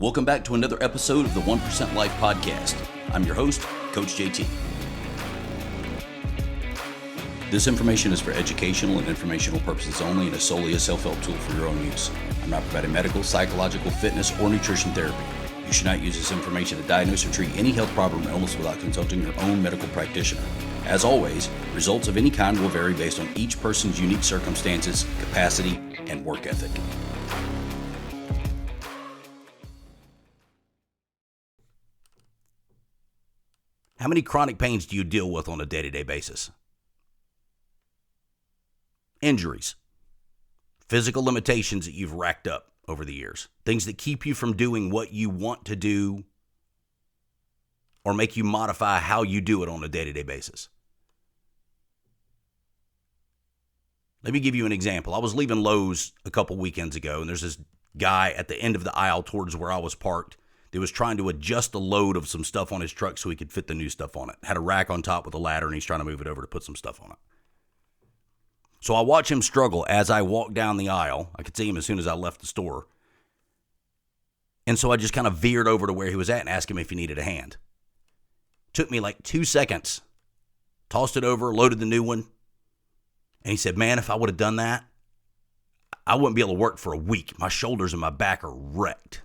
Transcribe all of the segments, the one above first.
Welcome back to another episode of the 1% Life Podcast. I'm your host, Coach JT. This information is for educational and informational purposes only and is solely a self-help tool for your own use. I'm not providing medical, psychological, fitness, or nutrition therapy. You should not use this information to diagnose or treat any health problem or illness without consulting your own medical practitioner. As always, results of any kind will vary based on each person's unique circumstances, capacity, and work ethic. How many chronic pains do you deal with on a day-to-day basis? Injuries, physical limitations that you've racked up over the years, things that keep you from doing what you want to do or make you modify how you do it on a day-to-day basis. Let me give you an example. I was leaving Lowe's a couple weekends ago, and there's this guy at the end of the aisle towards where I was parked that was trying to adjust the load of some stuff on his truck so he could fit the new stuff on it. Had a rack on top with a ladder, and he's trying to move it over to put some stuff on it. So I watch him struggle as I walk down the aisle. I could see him as soon as I left the store. And so I just kind of veered over to where he was at and asked him if he needed a hand. Took me like 2 seconds. Tossed it over, loaded the new one. And he said, man, if I would have done that, I wouldn't be able to work for a week. My shoulders and my back are wrecked.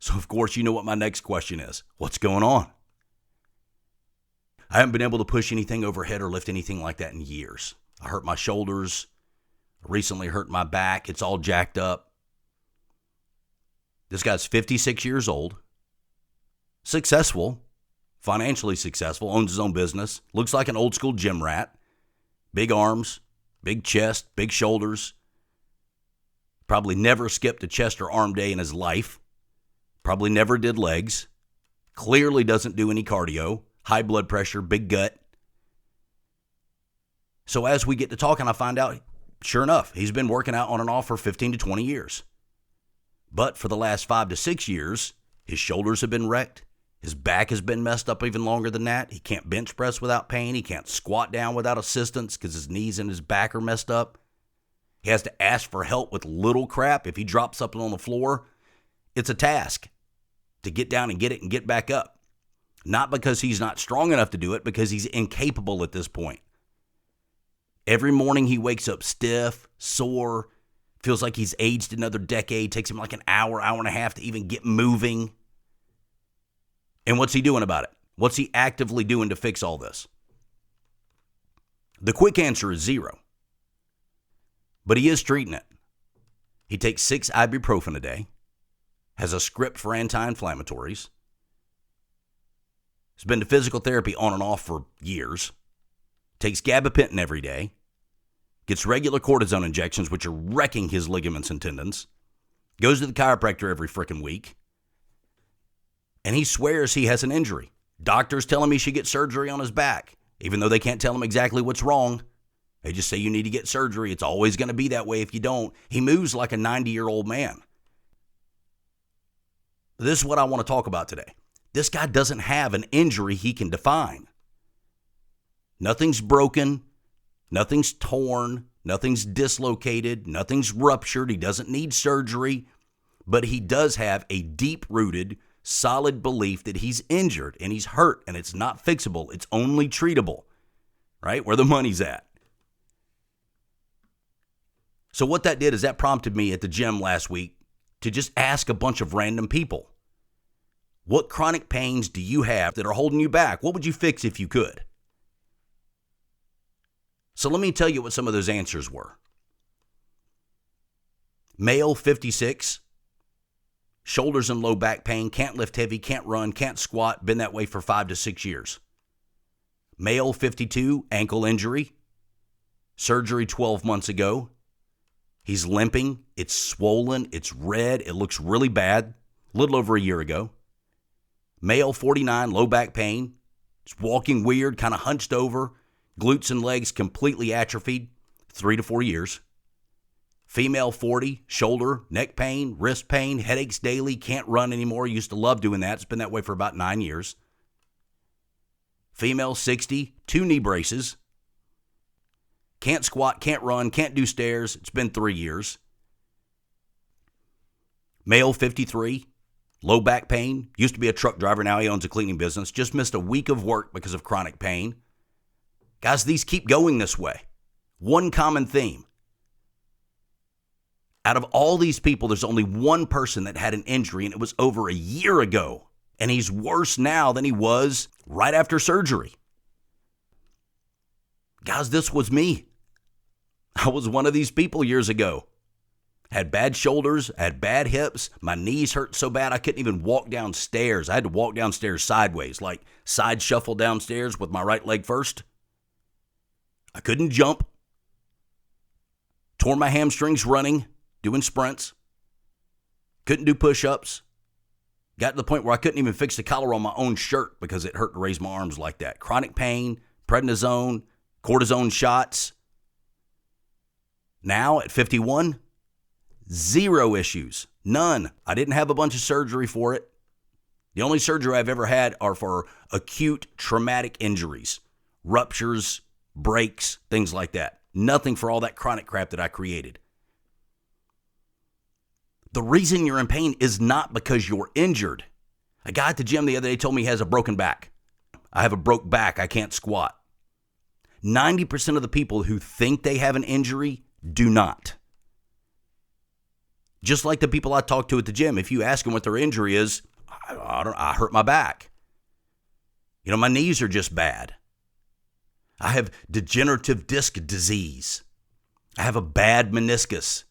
So, of course, you know what my next question is. What's going on? I haven't been able to push anything overhead or lift anything like that in years. I hurt my shoulders. I recently hurt my back. It's all jacked up. This guy's 56 years old. Successful. Financially successful. Owns his own business. Looks like an old school gym rat. Big arms. Big chest. Big shoulders. Probably never skipped a chest or arm day in his life. Probably never did legs. Clearly doesn't do any cardio. High blood pressure, big gut. So as we get to talking, I find out, sure enough, he's been working out on and off for 15 to 20 years. But for the last 5 to 6 years, his shoulders have been wrecked. His back has been messed up even longer than that. He can't bench press without pain. He can't squat down without assistance because his knees and his back are messed up. He has to ask for help with little crap. If he drops something on the floor, it's a task to get down and get it and get back up. Not because he's not strong enough to do it, because he's incapable at this point. Every morning he wakes up stiff, sore, feels like he's aged another decade, takes him like an hour, hour and a half to even get moving. And what's he doing about it? What's he actively doing to fix all this? The quick answer is 0. But he is treating it. He takes 6 ibuprofen a day. Has a script for anti-inflammatories. Has been to physical therapy on and off for years. Takes gabapentin every day. Gets regular cortisone injections, which are wrecking his ligaments and tendons. Goes to the chiropractor every freaking week. And he swears he has an injury. Doctors tell him he should get surgery on his back, even though they can't tell him exactly what's wrong. They just say you need to get surgery. It's always going to be that way if you don't. He moves like a 90-year-old man. This is what I want to talk about today. This guy doesn't have an injury he can define. Nothing's broken. Nothing's torn. Nothing's dislocated. Nothing's ruptured. He doesn't need surgery. But he does have a deep-rooted, solid belief that he's injured and he's hurt and it's not fixable. It's only treatable, right? Where the money's at. So what that did is that prompted me at the gym last week to just ask a bunch of random people, what chronic pains do you have that are holding you back? What would you fix if you could? So let me tell you what some of those answers were. Male, 56, shoulders and low back pain, can't lift heavy, can't run, can't squat, been that way for 5 to 6 years. Male, 52, ankle injury, surgery 12 months ago. He's limping, it's swollen, it's red, it looks really bad, a little over a year ago. Male, 49, low back pain, it's walking weird, kind of hunched over, glutes and legs completely atrophied, 3 to 4 years. Female, 40, shoulder, neck pain, wrist pain, headaches daily, can't run anymore, used to love doing that, it's been that way for about 9 years. Female, 60, 2 knee braces, can't squat, can't run, can't do stairs. It's been 3 years. Male, 53, Low back pain, used to be a truck driver, now he owns a cleaning business, just missed a week of work because of chronic pain. Guys, these keep going this way. One common theme. Out of all these people, there's only one person that had an injury, and it was over a year ago. And he's worse now than he was right after surgery. Guys, this was me. I was one of these people years ago. Had bad shoulders, had bad hips. My knees hurt so bad I couldn't even walk downstairs. I had to walk downstairs sideways, like side shuffle downstairs with my right leg first. I couldn't jump. Tore my hamstrings running, doing sprints. Couldn't do push-ups. Got to the point where I couldn't even fix the collar on my own shirt because it hurt to raise my arms like that. Chronic pain, prednisone, cortisone shots. Now at 51, zero issues. None. I didn't have a bunch of surgery for it. The only surgery I've ever had are for acute traumatic injuries, ruptures, breaks, things like that. Nothing for all that chronic crap that I created. The reason you're in pain is not because you're injured. A guy at the gym the other day told me he has a broken back. I have a broke back. I can't squat. 90% of the people who think they have an injury do not. Just like the people I talk to at the gym, if you ask them what their injury is, I hurt my back. You know, my knees are just bad. I have degenerative disc disease. I have a bad meniscus.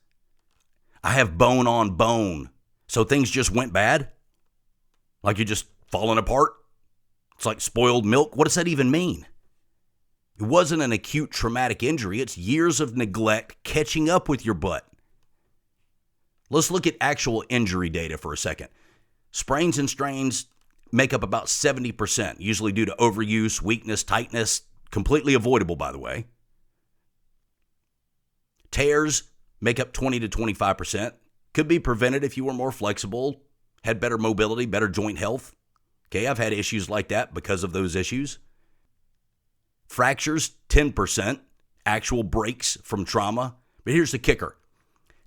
I have bone on bone. So things just went bad? Like you're just falling apart? It's like spoiled milk? What does that even mean? It wasn't an acute traumatic injury. It's years of neglect catching up with your butt. Let's look at actual injury data for a second. Sprains and strains make up about 70%, usually due to overuse, weakness, tightness, completely avoidable, by the way. Tears make up 20 to 25%. Could be prevented if you were more flexible, had better mobility, better joint health. Okay, I've had issues like that because of those issues. Fractures, 10%. Actual breaks from trauma. But here's the kicker.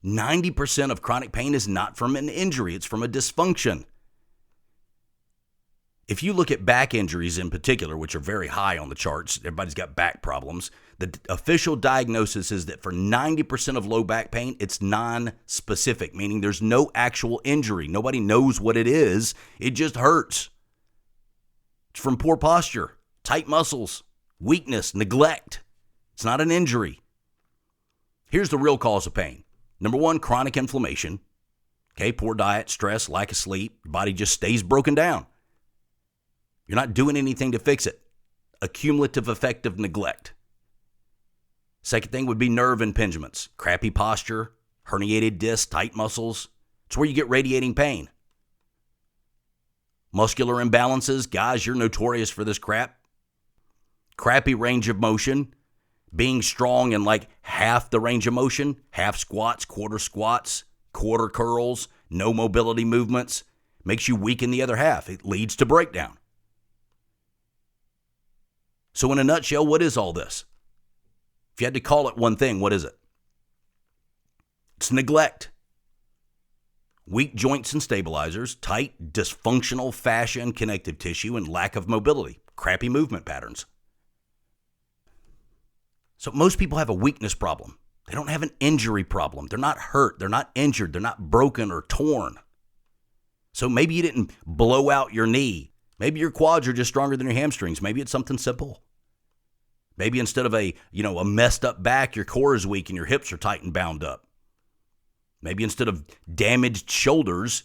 90% of chronic pain is not from an injury. It's from a dysfunction. If you look at back injuries in particular, which are very high on the charts, everybody's got back problems, the official diagnosis is that for 90% of low back pain, it's non-specific, meaning there's no actual injury. Nobody knows what it is. It just hurts. It's from poor posture, tight muscles, weakness, neglect. It's not an injury. Here's the real cause of pain. Number one, chronic inflammation. Okay, poor diet, stress, lack of sleep. Your body just stays broken down. You're not doing anything to fix it. A cumulative effect of neglect. Second thing would be nerve impingements. Crappy posture, herniated discs, tight muscles. It's where you get radiating pain. Muscular imbalances. Guys, you're notorious for this crap. Crappy range of motion. Being strong in like half the range of motion. Half squats, quarter curls, no mobility movements. Makes you weak in the other half. It leads to breakdown. So in a nutshell, what is all this? If you had to call it one thing, what is it? It's neglect. Weak joints and stabilizers, tight, dysfunctional fascia and connective tissue, and lack of mobility, crappy movement patterns. So most people have a weakness problem. They don't have an injury problem. They're not hurt. They're not injured. They're not broken or torn. So maybe you didn't blow out your knee. Maybe your quads are just stronger than your hamstrings. Maybe it's something simple. Maybe instead of a messed up back, your core is weak and your hips are tight and bound up. Maybe instead of damaged shoulders,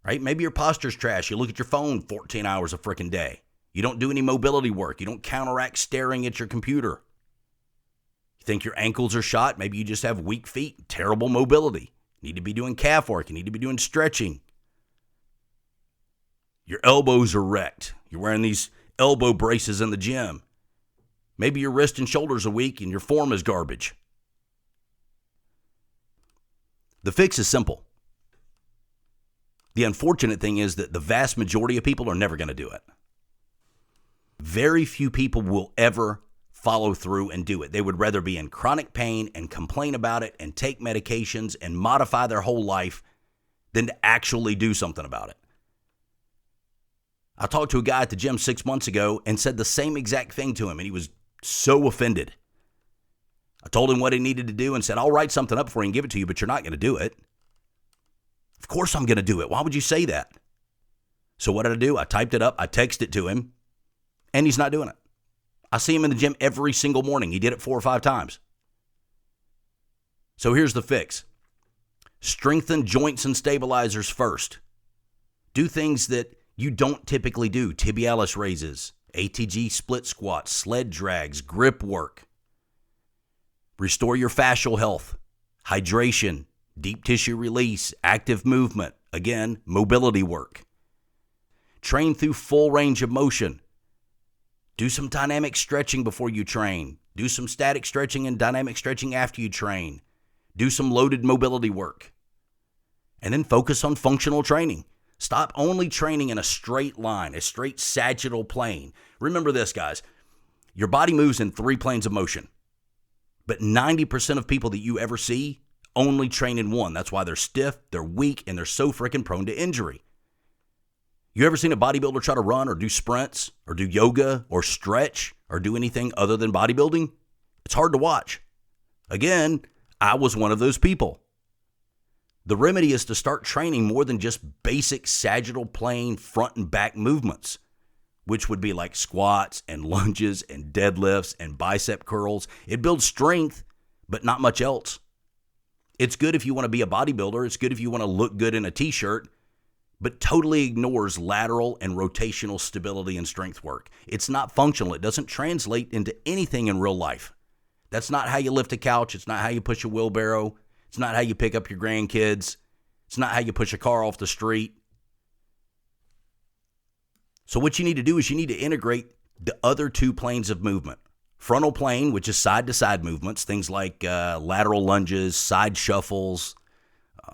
right? Maybe your posture's trash. You look at your phone 14 hours a freaking day. You don't do any mobility work. You don't counteract staring at your computer. You think your ankles are shot? Maybe you just have weak feet, terrible mobility. You need to be doing calf work. You need to be doing stretching. Your elbows are wrecked. You're wearing these elbow braces in the gym. Maybe your wrist and shoulders are weak and your form is garbage. The fix is simple. The unfortunate thing is that the vast majority of people are never going to do it. Very few people will ever follow through and do it. They would rather be in chronic pain and complain about it and take medications and modify their whole life than to actually do something about it. I talked to a guy at the gym 6 months ago and said the same exact thing to him, and he was so offended. I told him what he needed to do and said, I'll write something up for you and give it to you, but you're not going to do it. Of course I'm going to do it. Why would you say that? So what did I do? I typed it up. I texted it to him, and he's not doing it. I see him in the gym every single morning. He did it 4 or 5 times. So here's the fix. Strengthen joints and stabilizers first. Do things that you don't typically do. Tibialis raises, ATG split squats, sled drags, grip work. Restore your fascial health, hydration, deep tissue release, active movement. Again, mobility work. Train through full range of motion. Do some dynamic stretching before you train. Do some static stretching and dynamic stretching after you train. Do some loaded mobility work. And then focus on functional training. Stop only training in a straight line, a straight sagittal plane. Remember this, guys. Your body moves in 3 planes of motion. But 90% of people that you ever see only train in one. That's why they're stiff, they're weak, and they're so freaking prone to injury. You ever seen a bodybuilder try to run or do sprints or do yoga or stretch or do anything other than bodybuilding? It's hard to watch. Again, I was one of those people. The remedy is to start training more than just basic sagittal plane front and back movements, which would be like squats and lunges and deadlifts and bicep curls. It builds strength, but not much else. It's good if you want to be a bodybuilder. It's good if you want to look good in a t-shirt, but totally ignores lateral and rotational stability and strength work. It's not functional. It doesn't translate into anything in real life. That's not how you lift a couch. It's not how you push a wheelbarrow. It's not how you pick up your grandkids. It's not how you push a car off the street. So what you need to do is you need to integrate the other 2 planes of movement. Frontal plane, which is side-to-side movements, things like lateral lunges, side shuffles,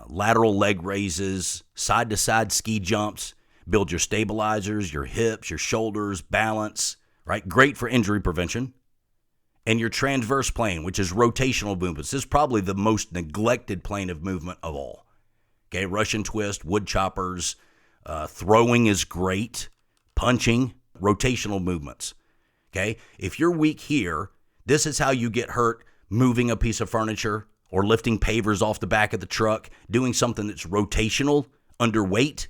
lateral leg raises, side-to-side ski jumps. Build your stabilizers, your hips, your shoulders, balance, right? Great for injury prevention. And your transverse plane, which is rotational movements. This is probably the most neglected plane of movement of all. Okay, Russian twist, wood choppers, throwing is great, punching, rotational movements. Okay, if you're weak here, this is how you get hurt moving a piece of furniture or lifting pavers off the back of the truck, doing something that's rotational, underweight.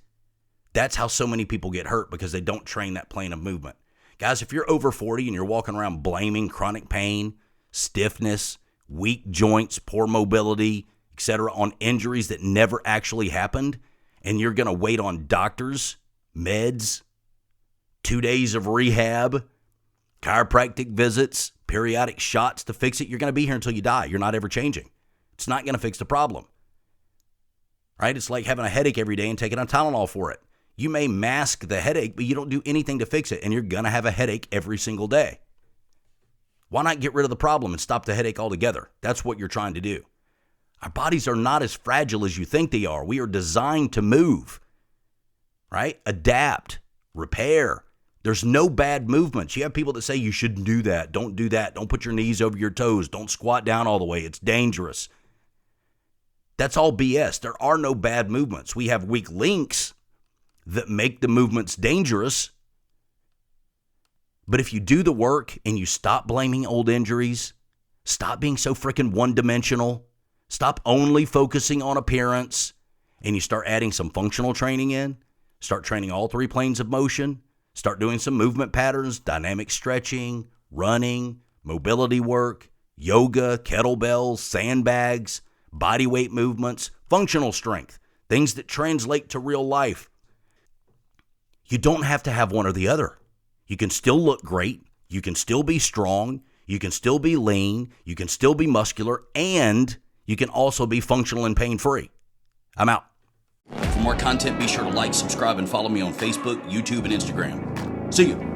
That's how so many people get hurt because they don't train that plane of movement. Guys, if you're over 40 and you're walking around blaming chronic pain, stiffness, weak joints, poor mobility, etc., on injuries that never actually happened, and you're going to wait on doctors, meds, 2 days of rehab, chiropractic visits, periodic shots to fix it, you're going to be here until you die. You're not ever changing. It's not going to fix the problem. Right? It's like having a headache every day and taking a Tylenol for it. You may mask the headache, but you don't do anything to fix it, and you're going to have a headache every single day. Why not get rid of the problem and stop the headache altogether? That's what you're trying to do. Our bodies are not as fragile as you think they are. We are designed to move, right? Adapt, repair. There's no bad movements. You have people that say you shouldn't do that. Don't do that. Don't put your knees over your toes. Don't squat down all the way. It's dangerous. That's all BS. There are no bad movements. We have weak links that make the movements dangerous. But if you do the work and you stop blaming old injuries, stop being so freaking one-dimensional, stop only focusing on appearance, and you start adding some functional training in, start training all 3 planes of motion, start doing some movement patterns, dynamic stretching, running, mobility work, yoga, kettlebells, sandbags, body weight movements, functional strength, things that translate to real life. You don't have to have one or the other. You can still look great. You can still be strong. You can still be lean. You can still be muscular. And you can also be functional and pain-free. I'm out. For more content, be sure to like, subscribe, and follow me on Facebook, YouTube, and Instagram. See you.